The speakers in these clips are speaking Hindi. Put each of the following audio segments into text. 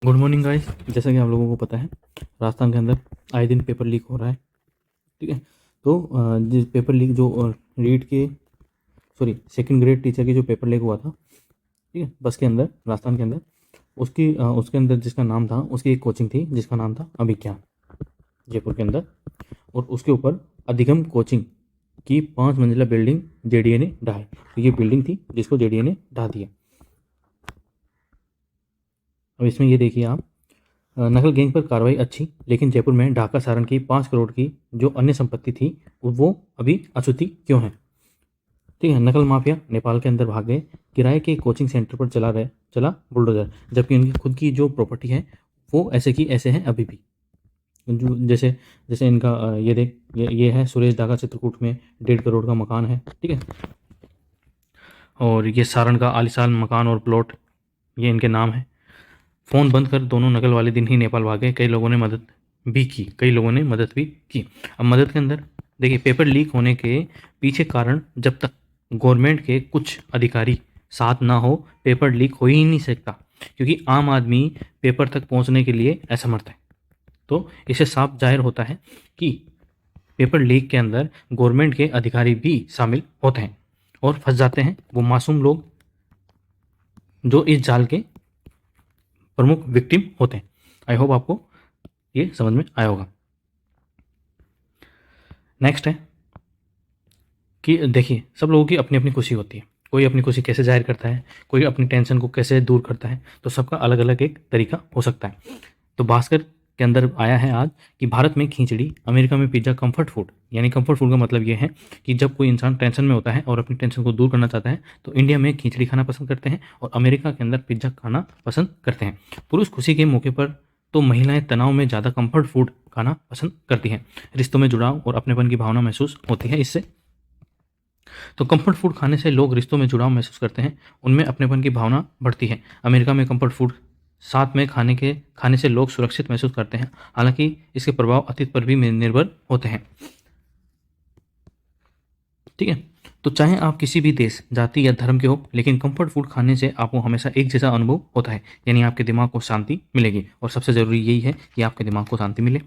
Good morning guys. जैसा कि आप लोगों को पता है, राजस्थान के अंदर आए दिन पेपर लीक हो रहा है। ठीक है। तो जिस पेपर लीक जो रीड के सेकंड ग्रेड टीचर की जो पेपर लीक हुआ था, ठीक है, बस के अंदर, राजस्थान के अंदर, उसके अंदर जिसका नाम था, उसकी एक कोचिंग थी जिसका नाम था अभिज्ञान, जयपुर के अंदर। और उसके ऊपर अधिगम कोचिंग की 5 मंजिला बिल्डिंग जेडीए ने ढाई। तो ये बिल्डिंग थी जिसको जेडीए ने ढा दिया। अब इसमें ये देखिए आप, नकल गैंग पर कार्रवाई अच्छी, लेकिन जयपुर में ढाका सारण की 5 करोड़ की जो अन्य संपत्ति थी वो अभी अछूती क्यों है। ठीक है। नकल माफिया नेपाल के अंदर भाग गए, किराए के कोचिंग सेंटर पर चला बुलडोजर, जबकि उनकी खुद की जो प्रॉपर्टी है वो ऐसे की ऐसे हैं अभी भी। जो जैसे जैसे इनका ये देख, ये है सुरेश ढाका चित्रकूट में 1.5 करोड़ का मकान है। ठीक है। और ये सारण का आलीशान मकान और प्लॉट, ये इनके नाम है। फ़ोन बंद कर दोनों नकल वाले दिन ही नेपाल भागे। कई लोगों ने मदद भी की। अब मदद के अंदर देखिए, पेपर लीक होने के पीछे कारण, जब तक गवर्नमेंट के कुछ अधिकारी साथ ना हो, पेपर लीक हो ही नहीं सकता, क्योंकि आम आदमी पेपर तक पहुंचने के लिए असमर्थ है। तो इससे साफ जाहिर होता है कि पेपर लीक के अंदर गवर्नमेंट के अधिकारी भी शामिल होते हैं और फंस जाते हैं वो मासूम लोग जो इस जाल के प्रमुख विक्टिम होते हैं। आई होप आपको ये समझ में आया होगा। नेक्स्ट है कि देखिए, सब लोगों की अपनी अपनी खुशी होती है। कोई अपनी खुशी कैसे जाहिर करता है, कोई अपनी टेंशन को कैसे दूर करता है, तो सबका अलग अलग एक तरीका हो सकता है। तो भास्कर के अंदर आया है आज कि भारत में खिचड़ी, अमेरिका में पिज्ज़ा कंफर्ट फूड। यानी कंफर्ट फूड का मतलब ये है कि जब कोई इंसान टेंशन में होता है और अपनी टेंशन को दूर करना चाहता है तो इंडिया में खिचड़ी खाना पसंद करते हैं और अमेरिका के अंदर पिज्ज़ा खाना पसंद करते हैं। पुरुष खुशी के मौके पर, तो महिलाएं तनाव में ज़्यादा कंफर्ट फूड खाना पसंद करती हैं। रिश्तों में जुड़ाव और अपनेपन की भावना महसूस होती है इससे। तो कंफर्ट फूड खाने से लोग रिश्तों में जुड़ाव महसूस करते हैं, उनमें अपनेपन की भावना बढ़ती है। अमेरिका में कंफर्ट फूड साथ में खाने से लोग सुरक्षित महसूस करते हैं, हालांकि इसके प्रभाव अतीत पर भी निर्भर होते हैं। ठीक है। तो चाहे आप किसी भी देश, जाति या धर्म के हो, लेकिन कंफर्ट फूड खाने से आपको हमेशा एक जैसा अनुभव होता है, यानी आपके दिमाग को शांति मिलेगी। और सबसे ज़रूरी यही है कि आपके दिमाग को शांति मिले।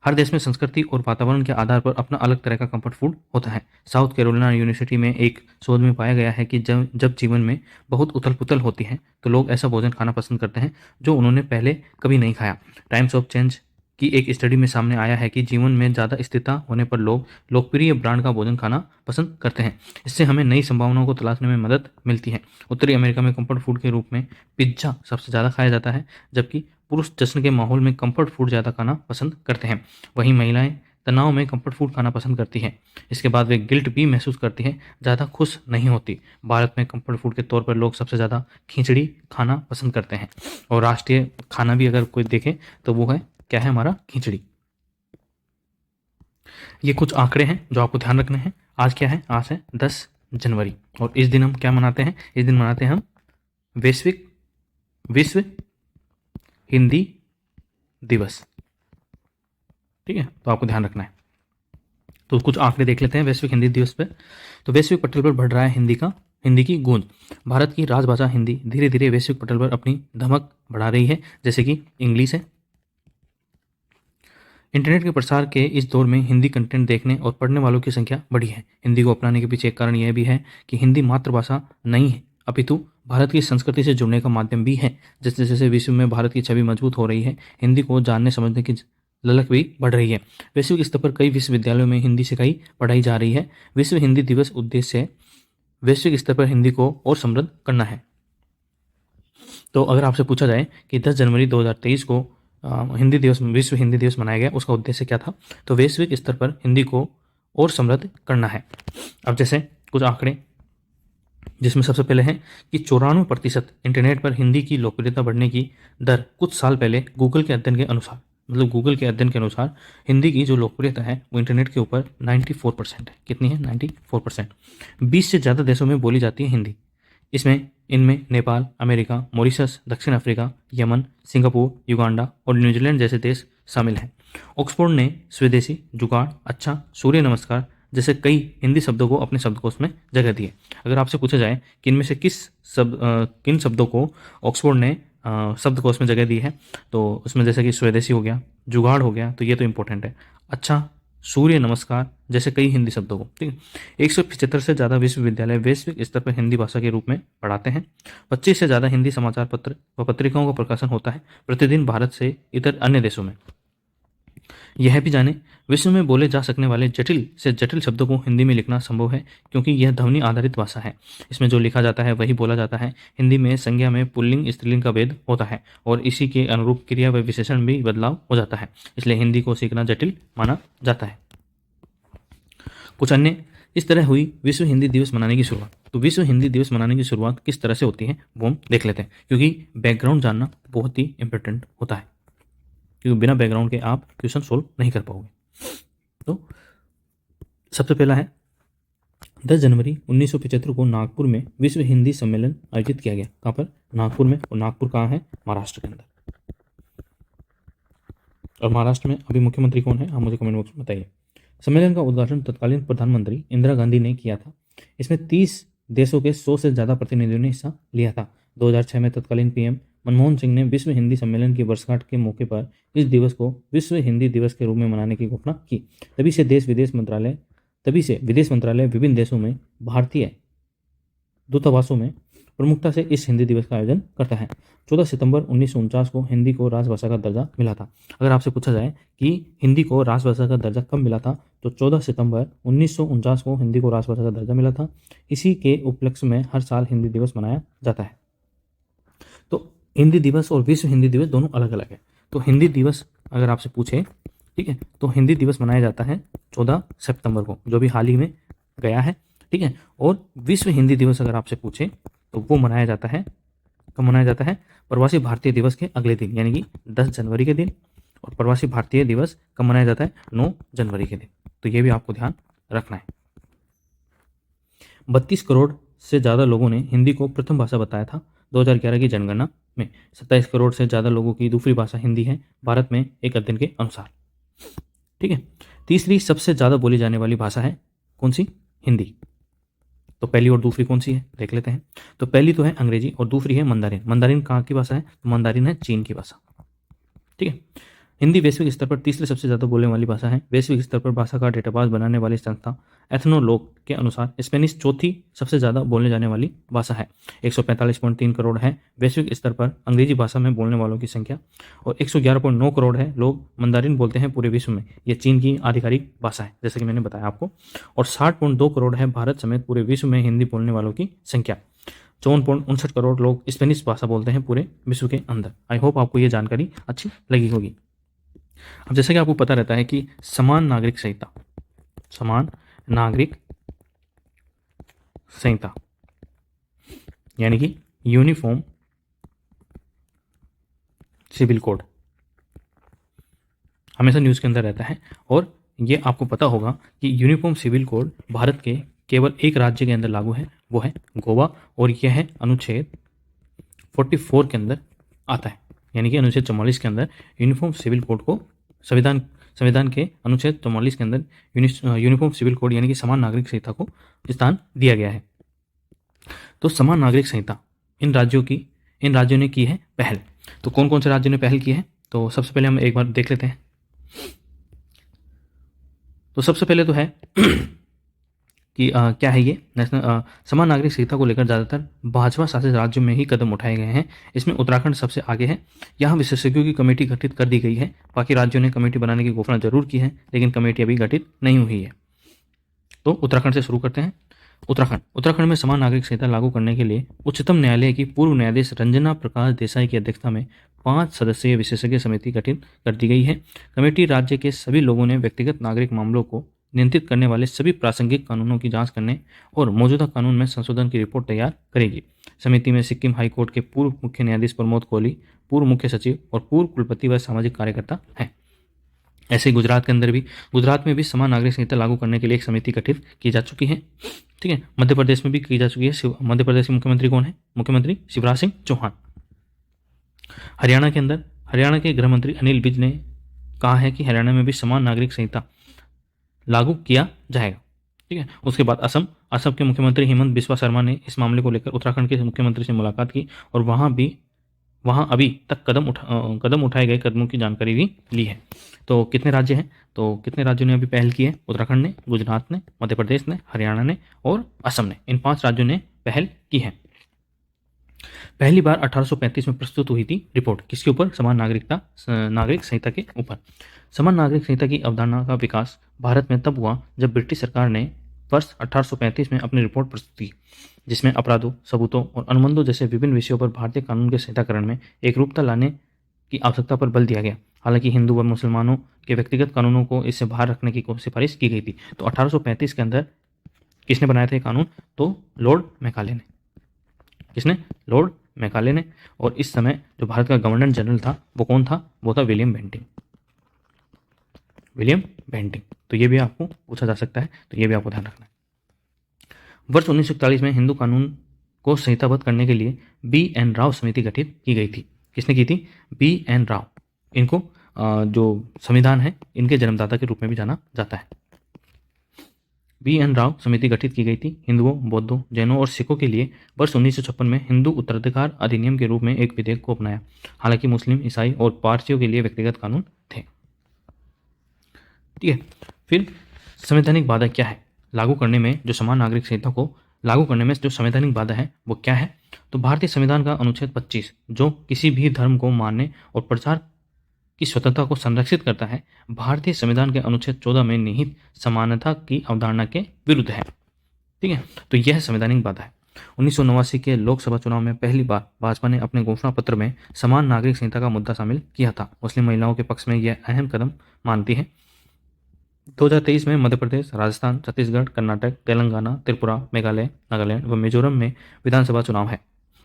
हर देश में संस्कृति और वातावरण के आधार पर अपना अलग तरह का कंफर्ट फूड होता है। साउथ कैरोलिना यूनिवर्सिटी में एक शोध में पाया गया है कि जब जब जीवन में बहुत उथल पुथल होती है तो लोग ऐसा भोजन खाना पसंद करते हैं जो उन्होंने पहले कभी नहीं खाया। टाइम्स ऑफ चेंज की एक स्टडी में सामने आया है कि जीवन में ज़्यादा स्थिरता होने पर लोग लोकप्रिय ब्रांड का भोजन खाना पसंद करते हैं। इससे हमें नई संभावनाओं को तलाशने में मदद मिलती है। उत्तरी अमेरिका में कंफर्ट फूड के रूप में पिज्ज़ा सबसे ज़्यादा खाया जाता है, जबकि पुरुष जश्न के माहौल में कंफर्ट फूड ज़्यादा खाना पसंद करते हैं। वहीं महिलाएं तनाव में कंफर्ट फूड खाना पसंद करती हैं। इसके बाद वे गिल्ट भी महसूस करती हैं, ज़्यादा खुश नहीं होती। भारत में कंफर्ट फूड के तौर पर लोग सबसे ज़्यादा खिचड़ी खाना पसंद करते हैं, और राष्ट्रीय खाना भी अगर कोई देखे तो वो है, क्या है, हमारा खिचड़ी। ये कुछ आंकड़े हैं जो आपको ध्यान रखने हैं। आज क्या है? आज है 10 जनवरी, और इस दिन हम क्या मनाते हैं? इस दिन मनाते हैं हम वैश्विक विश्व हिंदी दिवस। ठीक है, तो आपको ध्यान रखना है। तो कुछ आंकड़े देख लेते हैं वैश्विक हिंदी दिवस पर। तो वैश्विक पटल पर बढ़ रहा है हिंदी की गूंज। भारत की राजभाषा हिंदी धीरे धीरे वैश्विक पटल पर अपनी धमक बढ़ा रही है, जैसे कि इंग्लिश है। इंटरनेट के प्रसार के इस दौर में हिंदी कंटेंट देखने और पढ़ने वालों की संख्या बढ़ी है। हिंदी को अपनाने के पीछे एक कारण यह भी है कि हिंदी मातृभाषा नहीं है, अपितु भारत की संस्कृति से जुड़ने का माध्यम भी है। जैसे जैसे विश्व में भारत की छवि मजबूत हो रही है, हिंदी को जानने समझने की ललक भी बढ़ रही है। वैश्विक स्तर पर कई विश्वविद्यालयों में हिंदी सिखाई पढ़ाई जा रही है। विश्व हिंदी दिवस उद्देश्य है वैश्विक स्तर पर हिंदी को और समृद्ध करना है। तो अगर आपसे पूछा जाए कि 10 जनवरी 2023 को हिंदी दिवस, विश्व हिंदी दिवस मनाया गया, उसका उद्देश्य क्या था, तो वैश्विक स्तर पर हिंदी को और समृद्ध करना है। अब जैसे कुछ आंकड़े, जिसमें सबसे पहले है कि 94% इंटरनेट पर हिंदी की लोकप्रियता बढ़ने की दर कुछ साल पहले गूगल के अध्ययन के अनुसार हिंदी की जो लोकप्रियता है वो इंटरनेट के ऊपर 94% है। कितनी है? 94%। 20 से ज़्यादा देशों में बोली जाती है हिंदी। इनमें नेपाल, अमेरिका, मॉरिशस, दक्षिण अफ्रीका, यमन, सिंगापुर, युगांडा और न्यूजीलैंड जैसे देश शामिल हैं। ऑक्सफोर्ड ने स्वदेशी, जुगाड़, अच्छा, सूर्य नमस्कार जैसे कई हिंदी शब्दों को अपने शब्दकोश में जगह दी है। अगर आपसे पूछा जाए कि इनमें से किन शब्दों को ऑक्सफोर्ड ने शब्दकोश में जगह दी है। तो उसमें जैसे कि स्वदेशी हो गया, जुगाड़ हो गया, तो ये तो इंपॉर्टेंट है। अच्छा, सूर्य नमस्कार जैसे कई हिंदी शब्दों को, ठीक है। 175 से ज़्यादा विश्वविद्यालय वैश्विक स्तर पर हिंदी भाषा के रूप में पढ़ाते हैं। 25 से ज़्यादा हिंदी समाचार पत्र व पत्रिकाओं का प्रकाशन होता है प्रतिदिन भारत से इतर अन्य देशों में। यह भी जाने, विश्व में बोले जा सकने वाले जटिल से जटिल शब्दों को हिंदी में लिखना संभव है क्योंकि यह ध्वनि आधारित भाषा है। इसमें जो लिखा जाता है वही बोला जाता है। हिंदी में संज्ञा में पुल्लिंग स्त्रीलिंग का भेद होता है और इसी के अनुरूप क्रिया व विशेषण भी बदलाव हो जाता है, इसलिए हिंदी को सीखना जटिल माना जाता है। कुछ अन्य इस तरह हुई विश्व हिंदी दिवस मनाने की शुरुआत। तो विश्व हिंदी दिवस मनाने की शुरुआत किस तरह से होती है वो हम देख लेते हैं, क्योंकि बैकग्राउंड जानना बहुत ही इंपॉर्टेंट होता है, क्योंकि बिना बैकग्राउंड के आप क्वेश्चन सोल्व नहीं कर पाओगे। तो सबसे पहला है 10 जनवरी 1975 को नागपुर में विश्व हिंदी सम्मेलन आयोजित किया गया। कहाँ पर? नागपुर में। और नागपुर कहाँ है? महाराष्ट्र के अंदर। और महाराष्ट्र में अभी मुख्यमंत्री कौन है? आप मुझे कमेंट बॉक्स में बताइए। सम्मेलन का उद्घाटन तत्कालीन प्रधानमंत्री इंदिरा गांधी ने किया था। इसमें 30 देशों के 100 से ज़्यादा प्रतिनिधियों ने हिस्सा लिया था। 2006 में तत्कालीन पीएम मनमोहन सिंह ने विश्व हिंदी सम्मेलन की वर्षगांठ के मौके पर इस दिवस को विश्व हिंदी दिवस के रूप में मनाने की घोषणा की। तभी से विदेश मंत्रालय विभिन्न देशों में भारतीय दूतावासों में प्रमुखता से इस हिंदी दिवस का आयोजन करता है। 14 सितंबर 1949 को हिंदी को राजभाषा का दर्जा मिला था। अगर आपसे पूछा जाए कि हिंदी को राजभाषा का दर्जा कब मिला था, तो 14 सितंबर 1949 को हिंदी को राजभाषा का दर्जा मिला था। इसी के उपलक्ष्य में हर साल हिंदी दिवस मनाया जाता है। तो हिंदी दिवस और विश्व हिंदी दिवस दोनों अलग अलग है। तो हिंदी दिवस अगर आपसे पूछे, ठीक है, तो हिंदी दिवस मनाया जाता है 14 सितंबर को, जो भी हाल ही में गया है, ठीक है। और विश्व हिंदी दिवस अगर आपसे पूछे तो वो मनाया जाता है, कब मनाया जाता है? प्रवासी भारतीय दिवस के अगले दिन, यानी कि 10 जनवरी के दिन। और प्रवासी भारतीय दिवस कब मनाया जाता है? 9 जनवरी के दिन। तो ये भी आपको ध्यान रखना है। 32 करोड़ से ज़्यादा लोगों ने हिंदी को प्रथम भाषा बताया था 2011 की जनगणना में। 27 करोड़ से ज़्यादा लोगों की दूसरी भाषा हिंदी है भारत में, एक अध्ययन के अनुसार, ठीक है। तीसरी सबसे ज़्यादा बोली जाने वाली भाषा है कौन सी? हिंदी। तो पहली और दूसरी कौन सी है देख लेते हैं। तो पहली तो है अंग्रेजी और दूसरी है मंदारिन। मंदारिन कहाँ की भाषा है? तो मंदारिन है चीन की भाषा, ठीक है। हिंदी वैश्विक स्तर पर तीसरी सबसे ज़्यादा बोलने वाली भाषा है। वैश्विक स्तर पर भाषा का डेटाबेस बनाने वाली संस्था एथनोलॉग के अनुसार स्पेनिश चौथी सबसे ज़्यादा बोलने जाने वाली भाषा है। 145.3 करोड़ है वैश्विक स्तर पर अंग्रेजी भाषा में बोलने वालों की संख्या, और 111.9 करोड़ है लोग मंदारिन बोलते हैं पूरे विश्व में। यह चीन की आधिकारिक भाषा है, जैसे कि मैंने बताया आपको। और 60.2 करोड़ है भारत समेत पूरे विश्व में हिंदी बोलने वालों की संख्या। 54.59 करोड़ लोग स्पेनिश भाषा बोलते हैं पूरे विश्व के अंदर। आई होप आपको ये जानकारी अच्छी लगी होगी। अब जैसा कि आपको पता रहता है कि समान नागरिक संहिता यानी कि यूनिफॉर्म सिविल कोड हमेशा न्यूज़ के अंदर रहता है। और ये आपको पता होगा कि यूनिफॉर्म सिविल कोड भारत के केवल एक राज्य के अंदर लागू है, वो है गोवा, और यह है अनुच्छेद 44 के अंदर आता है, यानी कि अनुच्छेद 44 के अंदर यूनिफॉर्म सिविल कोड को संविधान के अनुच्छेद 44 के अंदर यूनिफॉर्म सिविल कोड यानी कि समान नागरिक संहिता को स्थान दिया गया है। तो समान नागरिक संहिता इन राज्यों ने की है पहल। तो कौन कौन से राज्यों ने पहल की है? तो सबसे पहले हम एक बार देख लेते हैं। तो सबसे पहले तो है कि क्या है ये नेशनल समान नागरिक संहिता को लेकर ज़्यादातर भाजपा शासित राज्यों में ही कदम उठाए गए हैं। इसमें उत्तराखंड सबसे आगे है। यहाँ विशेषज्ञों की कमेटी गठित कर दी गई है। बाकी राज्यों ने कमेटी बनाने की घोषणा जरूर की है, लेकिन कमेटी अभी गठित नहीं हुई है। तो उत्तराखंड से शुरू करते हैं। उत्तराखंड में समान नागरिक संहिता लागू करने के लिए उच्चतम न्यायालय की पूर्व न्यायाधीश रंजना प्रकाश देसाई की अध्यक्षता में 5 सदस्यीय विशेषज्ञ समिति गठित कर दी गई है। कमेटी राज्य के सभी लोगों ने व्यक्तिगत नागरिक मामलों को नियंत्रित करने वाले सभी प्रासंगिक कानूनों की जांच करने और मौजूदा कानून में संशोधन की रिपोर्ट तैयार करेगी। समिति में सिक्किम हाई कोर्ट के पूर्व मुख्य न्यायाधीश प्रमोद कोहली, पूर्व मुख्य सचिव और पूर्व कुलपति व सामाजिक कार्यकर्ता हैं। ऐसे ही गुजरात में भी समान नागरिक संहिता लागू करने के लिए एक समिति गठित की जा चुकी है, ठीक है। मध्य प्रदेश में भी की जा चुकी है। मध्य प्रदेश के मुख्यमंत्री कौन है? मुख्यमंत्री शिवराज सिंह चौहान। हरियाणा के गृह मंत्री अनिल विज ने कहा है कि हरियाणा में भी समान नागरिक संहिता लागू किया जाएगा, ठीक है। उसके बाद असम के मुख्यमंत्री हेमंत बिस्वा शर्मा ने इस मामले को लेकर उत्तराखंड के मुख्यमंत्री से मुलाकात की और वहां भी वहाँ अभी तक कदम उठाए गए कदमों की जानकारी भी ली है। तो कितने राज्य हैं, तो कितने राज्यों ने अभी पहल की है? उत्तराखंड ने, गुजरात ने, मध्य प्रदेश ने, हरियाणा ने और असम ने। इन 5 राज्यों ने पहल की है। पहली बार 1835 में प्रस्तुत हुई थी रिपोर्ट, किसके ऊपर? समान नागरिक संहिता के ऊपर। समान नागरिक संहिता की अवधारणा का विकास भारत में तब हुआ जब ब्रिटिश सरकार ने वर्ष 1835 में अपनी रिपोर्ट प्रस्तुत की, जिसमें अपराधों, सबूतों और अनुबंधों जैसे विभिन्न विषयों पर भारतीय कानून के संहिताकरण में एक रूपता लाने की आवश्यकता पर बल दिया गया। हालांकि हिंदू व मुसलमानों के व्यक्तिगत कानूनों को इससे बाहर रखने की सिफारिश की गई थी। तो 1835 के अंदर किसने बनाया था ये कानून? तो लॉर्ड मैकाले ने। किसने? लॉर्ड मैकाले ने। और इस समय जो भारत का गवर्नर जनरल था वो कौन था? वो था विलियम बेंटिंग। William Bentinck. तो ये भी आपको पूछा जा सकता है, तो ये भी आपको ध्यान रखना है। वर्ष 1941 में हिंदू कानून को संहिताबद्ध करने के लिए B.N. राव समिति गठित की गई थी। किसने की थी? B.N. राव। इनको जो संविधान है इनके जन्मदाता के रूप में भी जाना जाता है। B.N. राव समिति गठित की गई थी हिंदुओं, बौद्धों, जैनों और सिखों के लिए। वर्ष 1956 में हिंदू उत्तराधिकार अधिनियम के रूप में एक विधेयक को अपनाया। हालांकि मुस्लिम, ईसाई और पारसियों के लिए व्यक्तिगत कानून थे। ठीक है। फिर संवैधानिक बाधा क्या है? लागू करने में जो समान नागरिक संहिता को लागू करने में जो संवैधानिक बाधा है वो क्या है? तो भारतीय संविधान का अनुच्छेद 25 जो किसी भी धर्म को मानने और प्रचार की स्वतंत्रता को संरक्षित करता है, भारतीय संविधान के अनुच्छेद 14 में निहित समानता की अवधारणा के विरुद्ध है। ठीक है, तो यह संवैधानिक बाधा है। 1989 के लोकसभा चुनाव में पहली बार भाजपा ने अपने घोषणा पत्र में समान नागरिक संहिता का मुद्दा शामिल किया था। मुस्लिम महिलाओं के पक्ष में यह अहम कदम मानती है। 2023 में मध्य प्रदेश, राजस्थान, छत्तीसगढ़, कर्नाटक, तेलंगाना, त्रिपुरा, मेघालय, नागालैंड व मिजोरम में विधानसभा चुनाव है।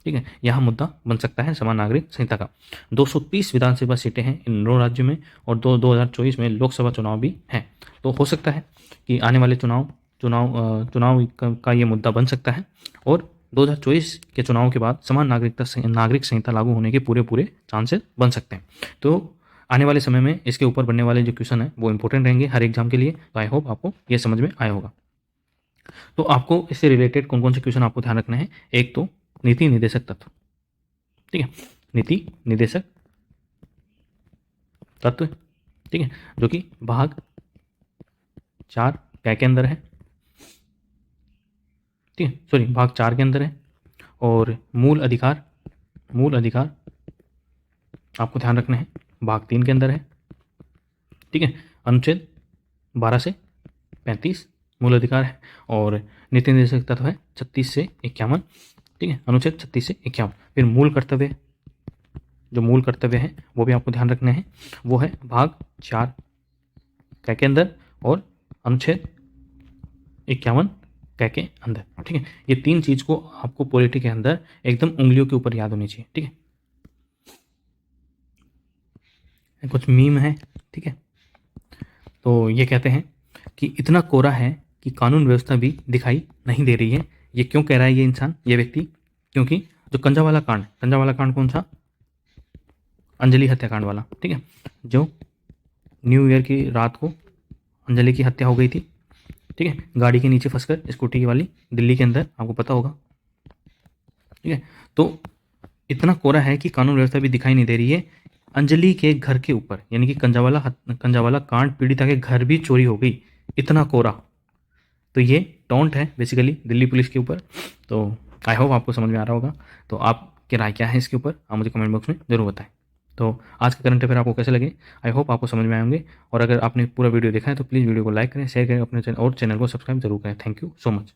ठीक है, यहाँ मुद्दा बन सकता है समान नागरिक संहिता का। 230 विधानसभा सीटें हैं इन 9 राज्यों में और 2024 में लोकसभा चुनाव भी है। तो हो सकता है कि आने वाले चुनाव का ये मुद्दा बन सकता है और 2024 के चुनाव के बाद समान नागरिक संहिता लागू होने के पूरे चांसेस बन सकते हैं। तो आने वाले समय में इसके ऊपर बनने वाले जो क्वेश्चन है वो इंपॉर्टेंट रहेंगे हर एग्जाम के लिए। तो आई होप आपको ये समझ में आया होगा। तो आपको इससे रिलेटेड कौन कौन से क्वेश्चन आपको ध्यान रखना है? एक तो नीति निर्देशक तत्व। ठीक है, नीति निर्देशक तत्व। ठीक है, जो कि भाग 4 क्या के अंदर है? ठीक है, सॉरी, भाग 4 के अंदर है। और मूल अधिकार आपको ध्यान रखना है, भाग 3 के अंदर है। ठीक है, अनुच्छेद 12 से 35 मूल अधिकार है और नीति निर्देशक तत्व है 36 से 51। ठीक है, अनुच्छेद 36 से 51। फिर मूल कर्तव्य, जो मूल कर्तव्य है वो भी आपको ध्यान रखना है, वो है भाग 4 क्या के अंदर और अनुच्छेद 51 क्या के अंदर। ठीक है, ये 3 चीज को आपको पॉलिटी के अंदर एकदम उंगलियों के ऊपर याद होनी चाहिए। ठीक है, कुछ मीम है। ठीक है, तो ये कहते हैं कि इतना कोरा है कि कानून व्यवस्था भी दिखाई नहीं दे रही है। ये क्यों कह रहा है ये इंसान, ये व्यक्ति? क्योंकि जो कंजावाला कांड कौन सा? अंजलि हत्याकांड वाला। ठीक है, जो न्यू ईयर की रात को अंजलि की हत्या हो गई थी। ठीक है, गाड़ी के नीचे फंसकर, स्कूटी वाली, दिल्ली के अंदर, आपको पता होगा। ठीक है, तो इतना कोरा है कि कानून व्यवस्था भी दिखाई नहीं दे रही है। अंजलि के घर के ऊपर यानी कि कंजावाला कांड पीड़िता के घर भी चोरी हो गई, इतना कोरा। तो ये टॉन्ट है बेसिकली दिल्ली पुलिस के ऊपर। तो आई होप आपको समझ में आ रहा होगा। तो आपकी राय क्या है इसके ऊपर, आप मुझे कमेंट बॉक्स में जरूर बताएं। तो आज के करंट अफेयर आपको कैसे लगे? आई होप आपको समझ में आए होंगे। और अगर आपने पूरा वीडियो देखा है तो प्लीज़ वीडियो को लाइक करें, शेयर करें, अपने चैनल को सब्सक्राइब जरूर करें। Thank you so much.